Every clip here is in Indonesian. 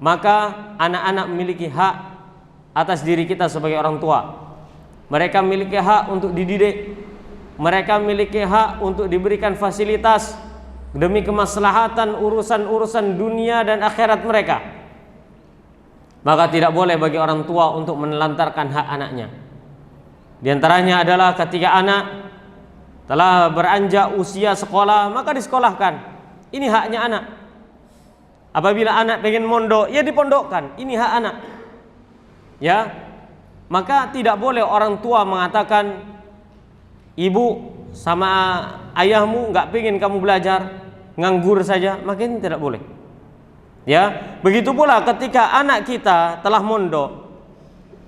maka anak-anak memiliki hak atas diri kita sebagai orang tua. Mereka memiliki hak untuk dididik. Mereka memiliki hak untuk diberikan fasilitas demi kemaslahatan urusan-urusan dunia dan akhirat mereka. Maka tidak boleh bagi orang tua untuk menelantarkan hak anaknya. Di antaranya adalah ketika anak telah beranjak usia sekolah, maka disekolahkan. Ini haknya anak. Apabila anak pengen mondok, ya dipondokkan. Ini hak anak. Ya, maka tidak boleh orang tua mengatakan, ibu sama ayahmu nggak pengen kamu belajar, nganggur saja, maka ini tidak boleh. Ya, begitu pula ketika anak kita telah mondok,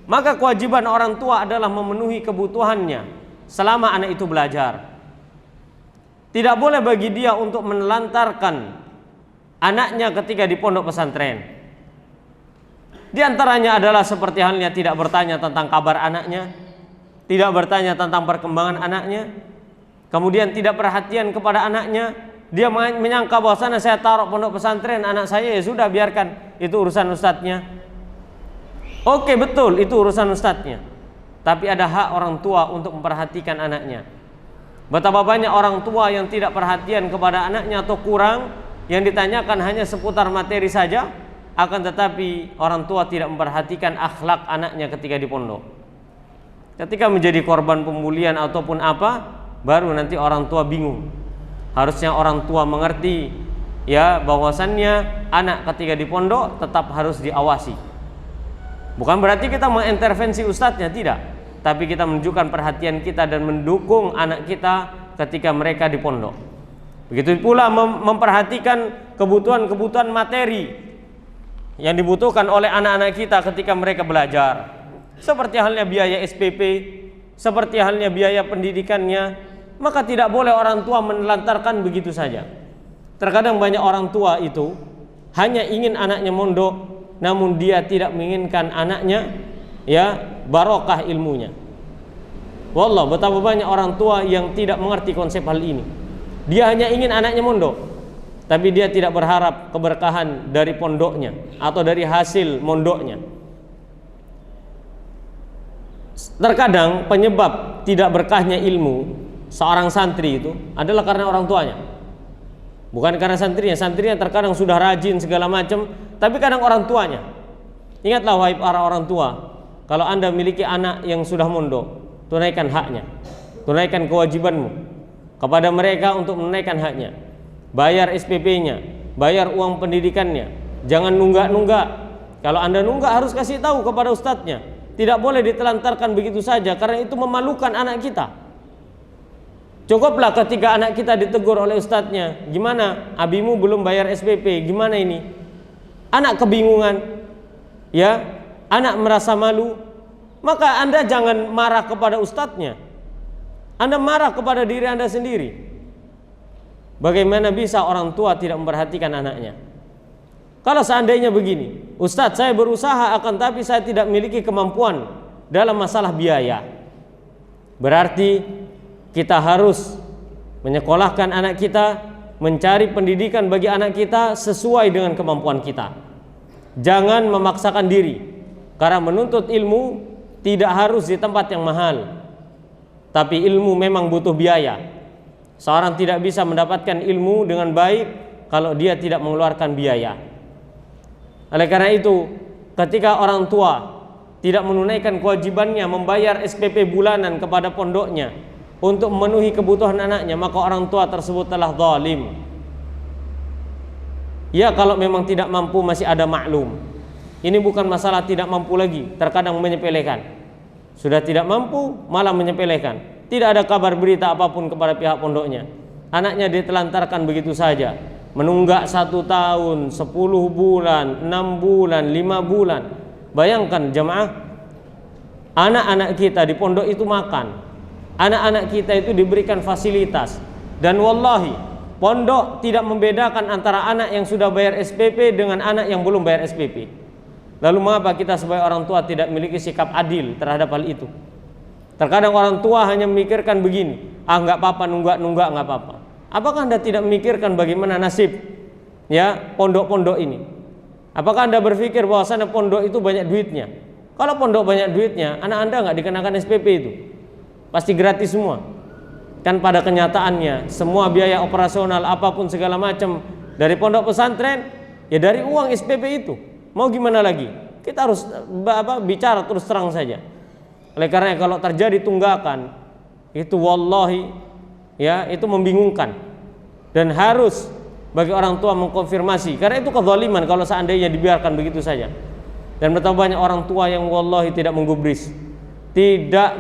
maka kewajiban orang tua adalah memenuhi kebutuhannya selama anak itu belajar. Tidak boleh bagi dia untuk menelantarkan anaknya ketika di pondok pesantren. Di antaranya adalah seperti halnya tidak bertanya tentang kabar anaknya, tidak bertanya tentang perkembangan anaknya, kemudian tidak perhatian kepada anaknya. Dia menyangka bahwasanya saya taruh pondok pesantren anak saya, ya sudah biarkan, itu urusan ustadznya. Oke, betul, itu urusan ustadznya. Tapi ada hak orang tua untuk memperhatikan anaknya. Betapa banyak orang tua yang tidak perhatian kepada anaknya atau kurang, yang ditanyakan hanya seputar materi saja, akan tetapi orang tua tidak memperhatikan akhlak anaknya ketika di pondok. Ketika menjadi korban pembulian ataupun apa, baru nanti orang tua bingung. Harusnya orang tua mengerti ya bahwasannya anak ketika di pondok tetap harus diawasi. Bukan berarti kita mengintervensi ustadznya, tidak. Tapi kita menunjukkan perhatian kita dan mendukung anak kita ketika mereka di pondok. Begitu pula memperhatikan kebutuhan-kebutuhan materi yang dibutuhkan oleh anak-anak kita ketika mereka belajar. Seperti halnya biaya SPP, seperti halnya biaya pendidikannya, maka tidak boleh orang tua menelantarkan begitu saja. Terkadang banyak orang tua itu hanya ingin anaknya mondok, namun dia tidak menginginkan anaknya ya barokah ilmunya. Wallah, betapa banyak orang tua yang tidak mengerti konsep hal ini. Dia hanya ingin anaknya mondok, tapi dia tidak berharap keberkahan dari pondoknya atau dari hasil mondoknya. Terkadang penyebab tidak berkahnya ilmu seorang santri itu adalah karena orang tuanya, bukan karena santrinya. Santrinya terkadang sudah rajin segala macam, tapi kadang orang tuanya. Ingatlah wahai para orang tua, kalau anda memiliki anak yang sudah mondok, tunaikan haknya, tunaikan kewajibanmu kepada mereka untuk menunaikan haknya. Bayar SPP-nya, bayar uang pendidikannya. Jangan nunggak-nunggak. Kalau anda nunggak harus kasih tahu kepada ustadznya. Tidak boleh ditelantarkan begitu saja, karena itu memalukan anak kita. Cukuplah ketika anak kita ditegur oleh ustadznya, gimana abimu belum bayar SPP, gimana ini? Anak kebingungan, ya, anak merasa malu, maka anda jangan marah kepada ustadznya, anda marah kepada diri anda sendiri. Bagaimana bisa orang tua tidak memperhatikan anaknya? Kalau seandainya begini, ustadz saya berusaha akan tapi saya tidak memiliki kemampuan dalam masalah biaya, berarti kita harus menyekolahkan anak kita, mencari pendidikan bagi anak kita sesuai dengan kemampuan kita. Jangan memaksakan diri, karena menuntut ilmu tidak harus di tempat yang mahal, tapi ilmu memang butuh biaya. Seorang tidak bisa mendapatkan ilmu dengan baik kalau dia tidak mengeluarkan biaya. Oleh karena itu, ketika orang tua tidak menunaikan kewajibannya membayar SPP bulanan kepada pondoknya untuk memenuhi kebutuhan anaknya, maka orang tua tersebut telah zalim. Ya, kalau memang tidak mampu masih ada maklum. Ini bukan masalah tidak mampu lagi, terkadang menyepelekan. Sudah tidak mampu malah menyepelekan. Tidak ada kabar berita apapun kepada pihak pondoknya. Anaknya ditelantarkan begitu saja, menunggak 1 tahun, 10 bulan, 6 bulan, 5 bulan. Bayangkan jemaah, anak-anak kita di pondok itu makan, anak-anak kita itu diberikan fasilitas. Dan wallahi, pondok tidak membedakan antara anak yang sudah bayar SPP dengan anak yang belum bayar SPP. Lalu mengapa kita sebagai orang tua tidak memiliki sikap adil terhadap hal itu? Terkadang orang tua hanya memikirkan begini, nggak apa-apa, nunggak nggak apa-apa. Apakah anda tidak memikirkan bagaimana nasib ya pondok-pondok ini? Apakah Anda berpikir bahwasanya pondok itu banyak duitnya? Kalau pondok banyak duitnya, anak Anda nggak dikenakan SPP itu, pasti gratis semua. Kan pada kenyataannya semua biaya operasional apapun segala macam dari pondok pesantren ya dari uang SPP itu. Mau gimana lagi? Kita harus bicara terus terang saja. Oleh karena kalau terjadi tunggakan itu wallahi ya itu membingungkan dan harus bagi orang tua mengkonfirmasi, karena itu kezaliman kalau seandainya dibiarkan begitu saja. Dan betapa banyak orang tua yang wallahi tidak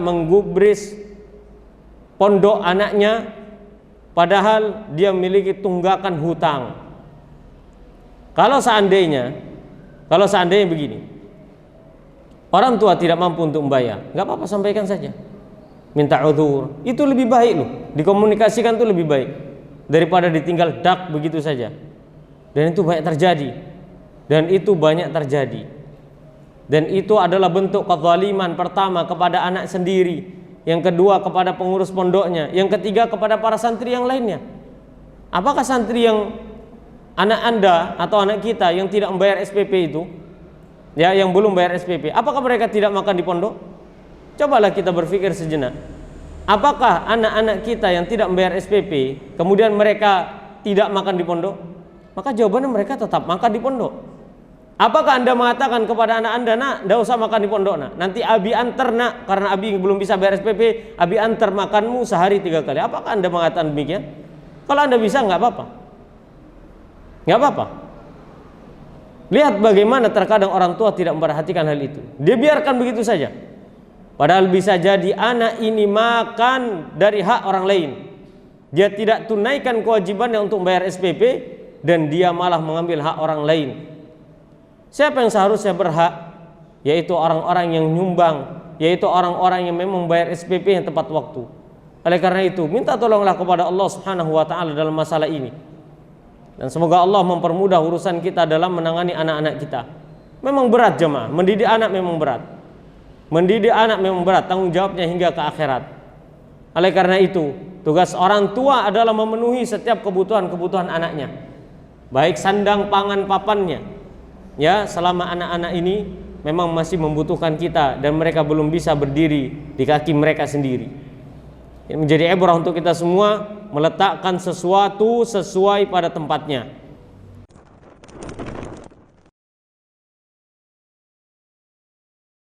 menggubris pondok anaknya padahal dia memiliki tunggakan hutang. Kalau seandainya begini, orang tua tidak mampu untuk membayar, nggak apa-apa, sampaikan saja, minta udzur, itu lebih baik loh, dikomunikasikan itu lebih baik daripada ditinggal dak begitu saja. Dan itu banyak terjadi, dan itu adalah bentuk kezaliman, pertama kepada anak sendiri, yang kedua kepada pengurus pondoknya, yang ketiga kepada para santri yang lainnya. Apakah santri yang anak Anda atau anak kita yang tidak membayar SPP itu, ya yang belum bayar SPP, apakah mereka tidak makan di pondok? Cobalah kita berpikir sejenak. Apakah anak-anak kita yang tidak membayar SPP kemudian mereka tidak makan di pondok? Maka jawabannya mereka tetap makan di pondok. Apakah Anda mengatakan kepada anak Anda, nak, tidak usah makan di pondok, nak, nanti Abi antar, nak, karena Abi belum bisa bayar SPP, Abi antar makanmu sehari 3 kali. Apakah Anda mengatakan demikian? Kalau Anda bisa, nggak apa-apa, nggak apa-apa. Lihat bagaimana terkadang orang tua tidak memperhatikan hal itu, dia biarkan begitu saja. Padahal bisa jadi anak ini makan dari hak orang lain, dia tidak tunaikan kewajibannya untuk membayar SPP, dan dia malah mengambil hak orang lain. Siapa yang seharusnya berhak? Yaitu orang-orang yang nyumbang, yaitu orang-orang yang memang membayar SPP yang tepat waktu. Oleh karena itu, minta tolonglah kepada Allah Subhanahu wa taala dalam masalah ini. Dan semoga Allah mempermudah urusan kita dalam menangani anak-anak kita. Memang berat jemaah, mendidik anak memang berat. Mendidik anak memang berat, tanggung jawabnya hingga ke akhirat. Oleh karena itu, tugas orang tua adalah memenuhi setiap kebutuhan-kebutuhan anaknya, baik sandang, pangan, papannya. Ya, selama anak-anak ini memang masih membutuhkan kita dan mereka belum bisa berdiri di kaki mereka sendiri. Ini menjadi ibrah untuk kita semua, meletakkan sesuatu sesuai pada tempatnya.